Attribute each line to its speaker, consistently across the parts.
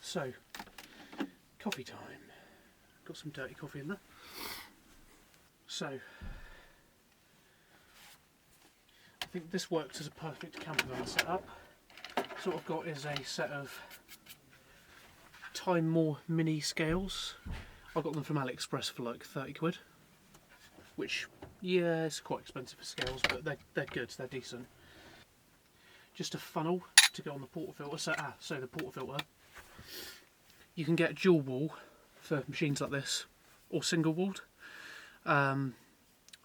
Speaker 1: So, coffee time. Got some dirty coffee in there. So, I think this works as a perfect campervan setup. So what I've got is a set of Time More mini scales. I got them from AliExpress for like 30 quid. Which, yeah, it's quite expensive for scales, but they're good, they're decent. Just a funnel to go on the portafilter. So the portafilter, you can get dual wall for machines like this, or single walled.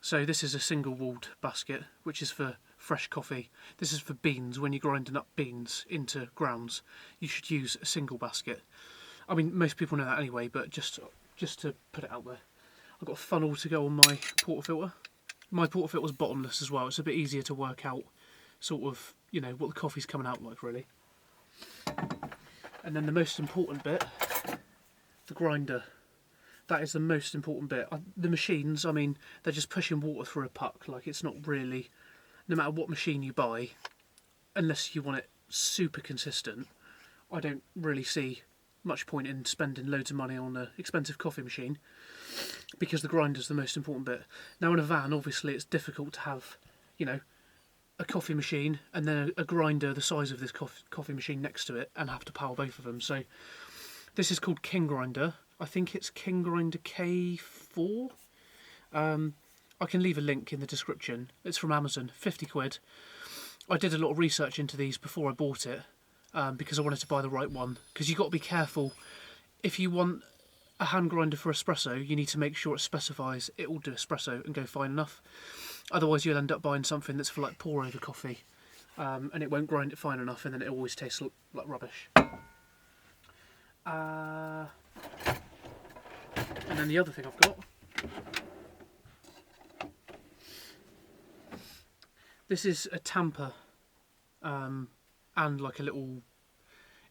Speaker 1: So this is a single walled basket, which is for fresh coffee. This is for beans. When you're grinding up beans into grounds, you should use a single basket. I mean, most people know that anyway, but just to put it out there. I've got a funnel to go on my portafilter. My portafilter's bottomless as well. It's a bit easier to work out sort of, you know, what the coffee's coming out like, really. And then the most important bit, the grinder. That is the most important bit. The machines, I mean, they're just pushing water through a puck. Like, it's not really, no matter what machine you buy, unless you want it super consistent, I don't really see much point in spending loads of money on an expensive coffee machine, because the grinder's the most important bit. Now in a van, obviously it's difficult to have, you know, a coffee machine and then a grinder the size of this coffee machine next to it and have to power both of them. So this is called Kingrinder. I think it's Kingrinder K4. I can leave a link in the description. It's from Amazon, 50 quid. I did a lot of research into these before I bought it, because I wanted to buy the right one. Because you've got to be careful. If you want a hand grinder for espresso, you need to make sure it specifies it will do espresso and go fine enough. Otherwise you'll end up buying something that's for like pour over coffee, and it won't grind it fine enough, and then it always tastes like rubbish. And then the other thing I've got, this is a tamper, and like a little,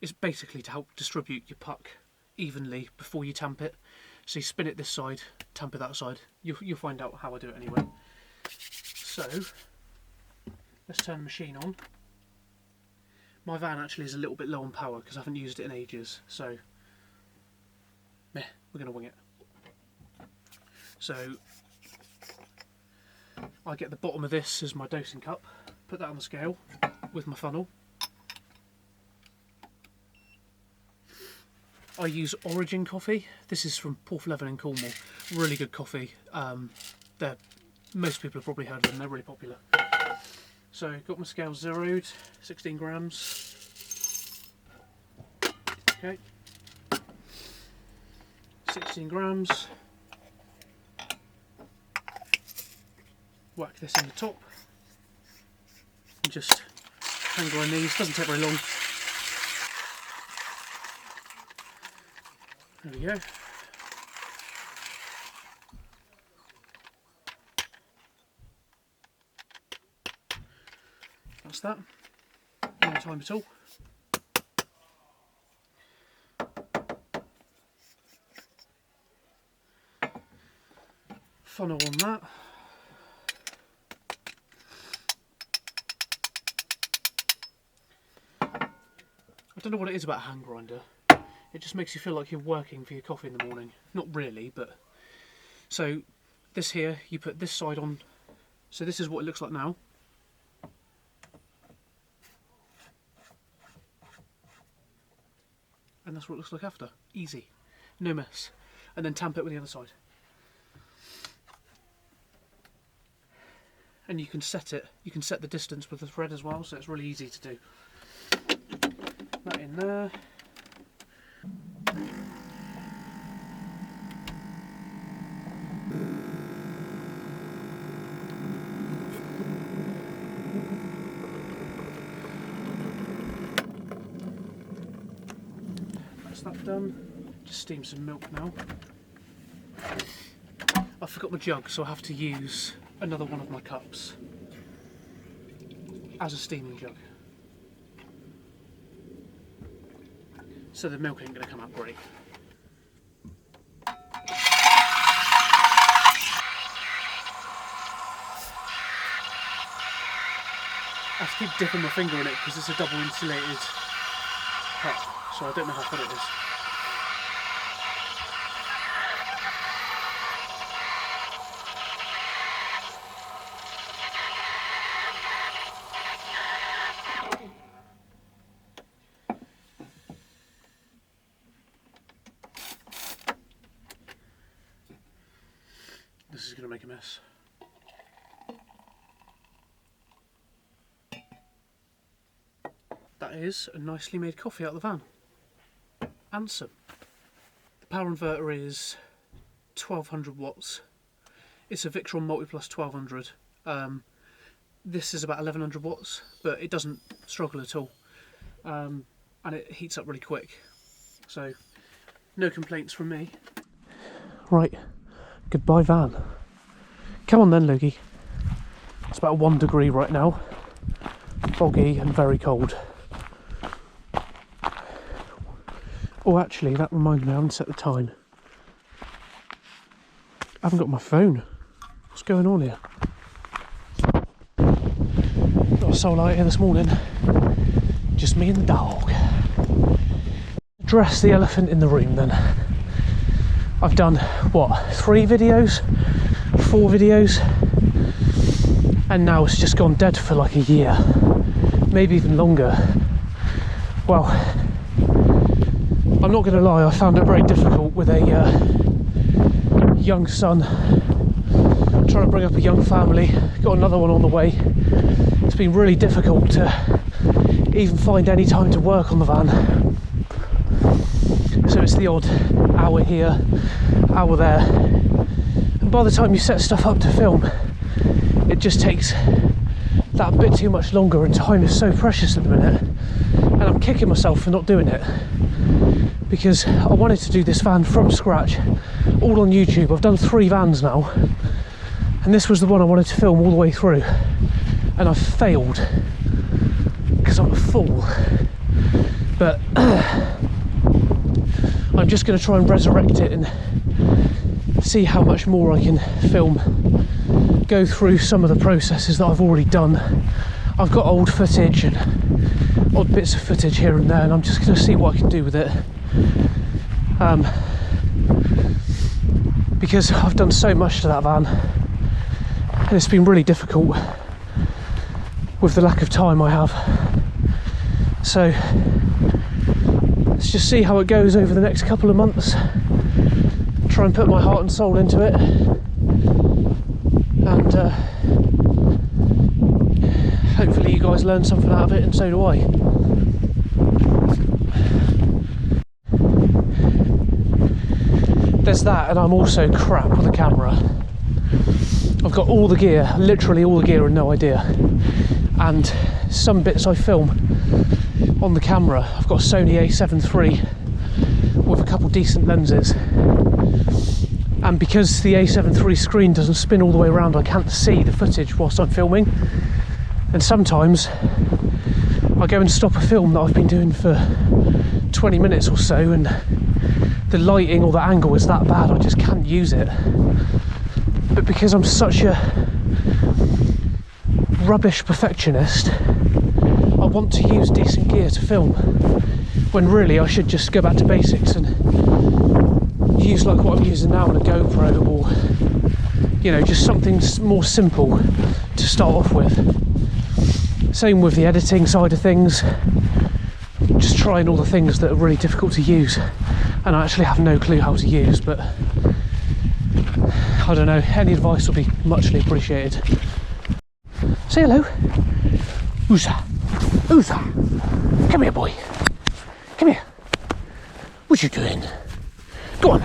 Speaker 1: it's basically to help distribute your puck evenly before you tamp it. So you spin it this side, tamp it that side. You'll find out how I do it anyway. So let's turn the machine on. My van actually is a little bit low on power because I haven't used it in ages, so meh, we're going to wing it. So I get the bottom of this as my dosing cup, put that on the scale with my funnel. I use Origin coffee. This is from Porthleven in Cornwall. Really good coffee. Most people have probably heard of them, they're really popular. So got my scale zeroed, 16 grams. Okay. 16 grams. Whack this in the top. And just hand grind these, doesn't take very long. There we go. That's that. No time at all. Funnel on that. I don't know what it is about a hand grinder. It just makes you feel like you're working for your coffee in the morning. Not really, but... So, this here, you put this side on. So this is what it looks like now. And that's what it looks like after. Easy. No mess. And then tamp it with the other side. And you can set it. You can set the distance with the thread as well, so it's really easy to do. That in there. That's that done. Just steam some milk now. I forgot my jug, so I have to use another one of my cups as a steaming jug. So the milk ain't going to come out great. I have to keep dipping my finger in it because it's a double insulated cup. so I don't know how hot it is. This is going to make a mess. That is a nicely made coffee out of the van. Handsome. The power inverter is 1200 watts. It's a Victron Multiplus 1200. This is about 1100 watts, but it doesn't struggle at all. And it heats up really quick. So, no complaints from me. Right, goodbye van. Come on then, Logie. It's about 1 degree right now. Foggy and very cold. Oh, actually, that reminded me, I haven't set the time. I haven't got my phone. What's going on here? Not a soul out here this morning. Just me and the dog. Address the elephant in the room then. I've done, what, 3 videos? 4 videos? And now it's just gone dead for like a year. Maybe even longer. Well, I'm not going to lie, I found it very difficult with a young son. Trying to bring up a young family. Got another one on the way. It's been really difficult to even find any time to work on the van. So it's the odd hour here, hour there. And by the time you set stuff up to film, it just takes that bit too much longer, and time is so precious at the minute. And I'm kicking myself for not doing it, because I wanted to do this van from scratch, all on YouTube. I've done 3 vans now, and this was the one I wanted to film all the way through, and I've failed because I'm a fool. But I'm just going to try and resurrect it and see how much more I can film, go through some of the processes that I've already done. I've got old footage and odd bits of footage here and there, and I'm just going to see what I can do with it. Because I've done so much to that van, and it's been really difficult with the lack of time I have. So let's just see how it goes over the next couple of months. Try and put my heart and soul into it, and hopefully you guys learn something out of it, and so do I. There's that, and I'm also crap with a camera. I've got all the gear, literally all the gear, and no idea. And some bits I film on the camera. I've got a Sony a7 III with a couple decent lenses. And because the a7 III screen doesn't spin all the way around, I can't see the footage whilst I'm filming. And sometimes I go and stop a film that I've been doing for 20 minutes or so, and the lighting or the angle is that bad I just can't use it. But because I'm such a rubbish perfectionist, I want to use decent gear to film, when really I should just go back to basics and use like what I'm using now on a GoPro, or you know, just something more simple to start off with. Same with the editing side of things, just trying all the things that are really difficult to use and I actually have no clue how to use, but I don't know, any advice will be muchly appreciated. Say hello. Ooza, Ooza, come here boy, come here. What you doing? Go on,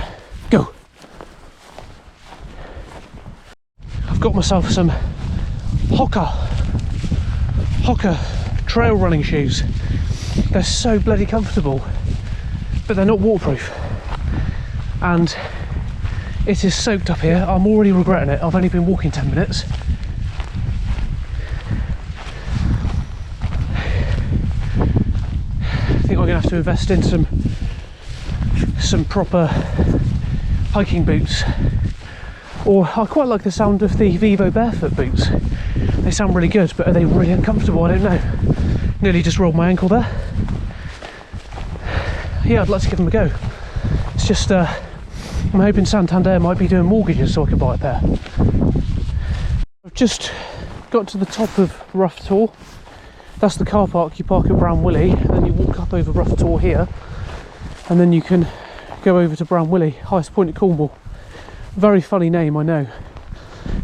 Speaker 1: go. I've got myself some Hoka trail running shoes. They're so bloody comfortable, but they're not waterproof, and it is soaked up here. I'm already regretting it. I've only been walking 10 minutes. I think I'm gonna have to invest in some proper hiking boots, or I quite like the sound of the Vivo barefoot boots. They sound really good, but are they really uncomfortable? I don't know. Nearly just rolled my ankle there. yeah, I'd like to give them a go. It's just I'm hoping Santander might be doing mortgages so I can buy a pair. I've just got to the top of Rough Tor. That's the car park. You park at Brown Willie, and then you walk up over Rough Tor here, and then you can go over to Brown Willie, highest point in Cornwall. Very funny name, I know,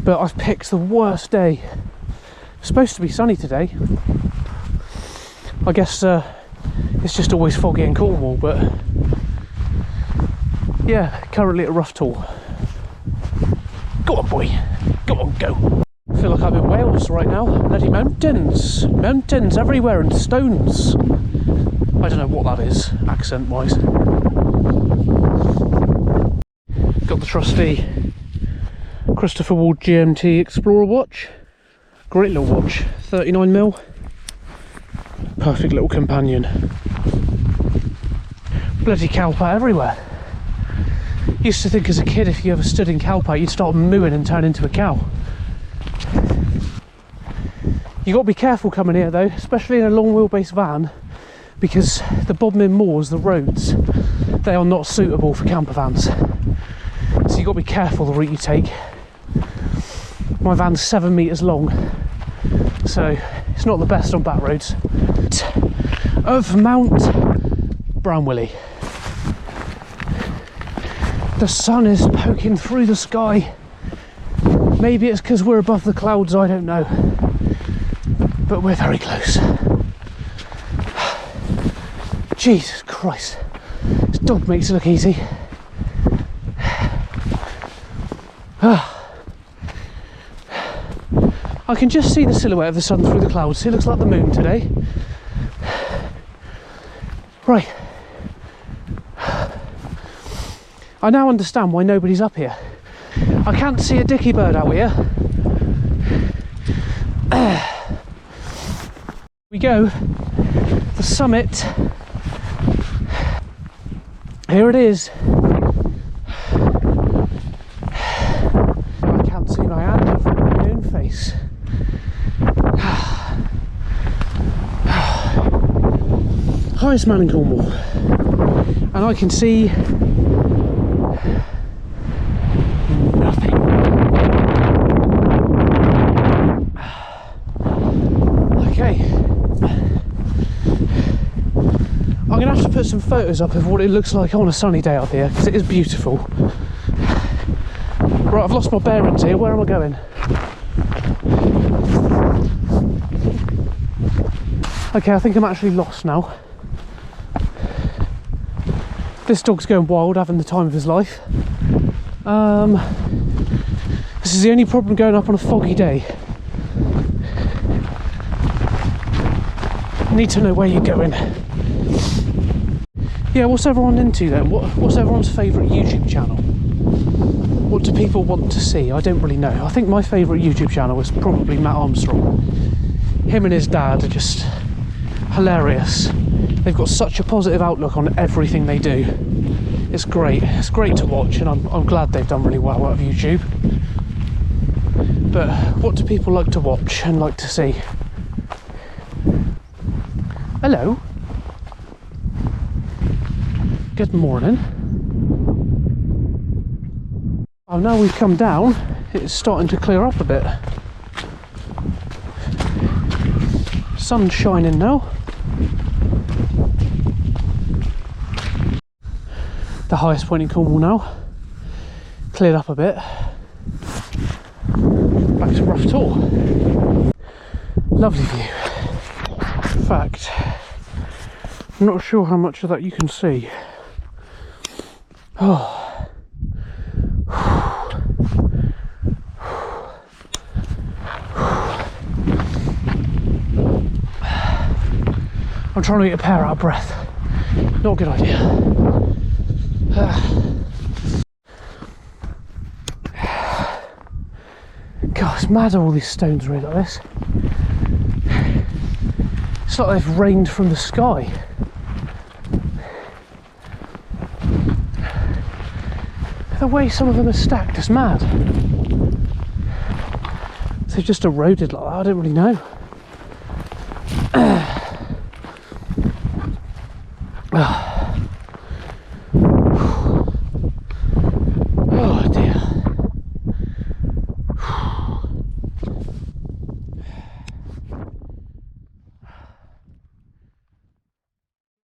Speaker 1: but I've picked the worst day. It's supposed to be sunny today. I guess it's just always foggy in Cornwall, but yeah, currently at Rough Tor. Go on, boy, go on, go. I feel like I'm in Wales right now. Bloody mountains, mountains everywhere, and stones. I don't know what that is, accent wise. Got the trusty Christopher Ward GMT Explorer watch. Great little watch, 39mm. Perfect little companion. Bloody cowpat everywhere. Used to think as a kid if you ever stood in cowpat you'd start mooing and turn into a cow. You got to be careful coming here though, especially in a long wheelbase van, because the Bodmin moors, the roads, they are not suitable for camper vans. So you got to be careful the route you take. My van's 7 metres long, so it's not the best on back roads. Of Mount Brown Willie. The sun is poking through the sky. Maybe it's because we're above the clouds, I don't know. But we're very close. Jesus Christ. This dog makes it look easy. I can just see the silhouette of the sun through the clouds. It looks like the moon today. Right. I now understand why nobody's up here. I can't see a dicky bird out here. We go. The summit. Here it is. I can't see my hand in front of my own face. Highest man in Cornwall, and I can see nothing. Okay, I'm going to have to put some photos up of what it looks like on a sunny day out here, because it is beautiful. Right, I've lost my bearings here. Where am I going? Okay, I think I'm actually lost now. This dog's going wild, having the time of his life. This is the only problem going up on a foggy day. Need to know where you're going. Yeah, what's everyone into then? What's everyone's favourite YouTube channel? What do people want to see? I don't really know. I think my favourite YouTube channel is probably Matt Armstrong. Him and his dad are just hilarious. They've got such a positive outlook on everything they do. It's great. It's great to watch, and I'm glad they've done really well out of YouTube. But what do people like to watch and like to see? Hello. Good morning. Oh, now we've come down, it's starting to clear up a bit. Sun's shining now. The highest point in Cornwall now. Cleared up a bit. Back to Rough Tor. Lovely view. In fact, I'm not sure how much of that you can see. Oh. I'm trying to get a pair out of breath. Not a good idea. God, it's mad all these stones are like this. It's like they've rained from the sky. The way some of them are stacked is mad. They've just eroded like that, I don't really know.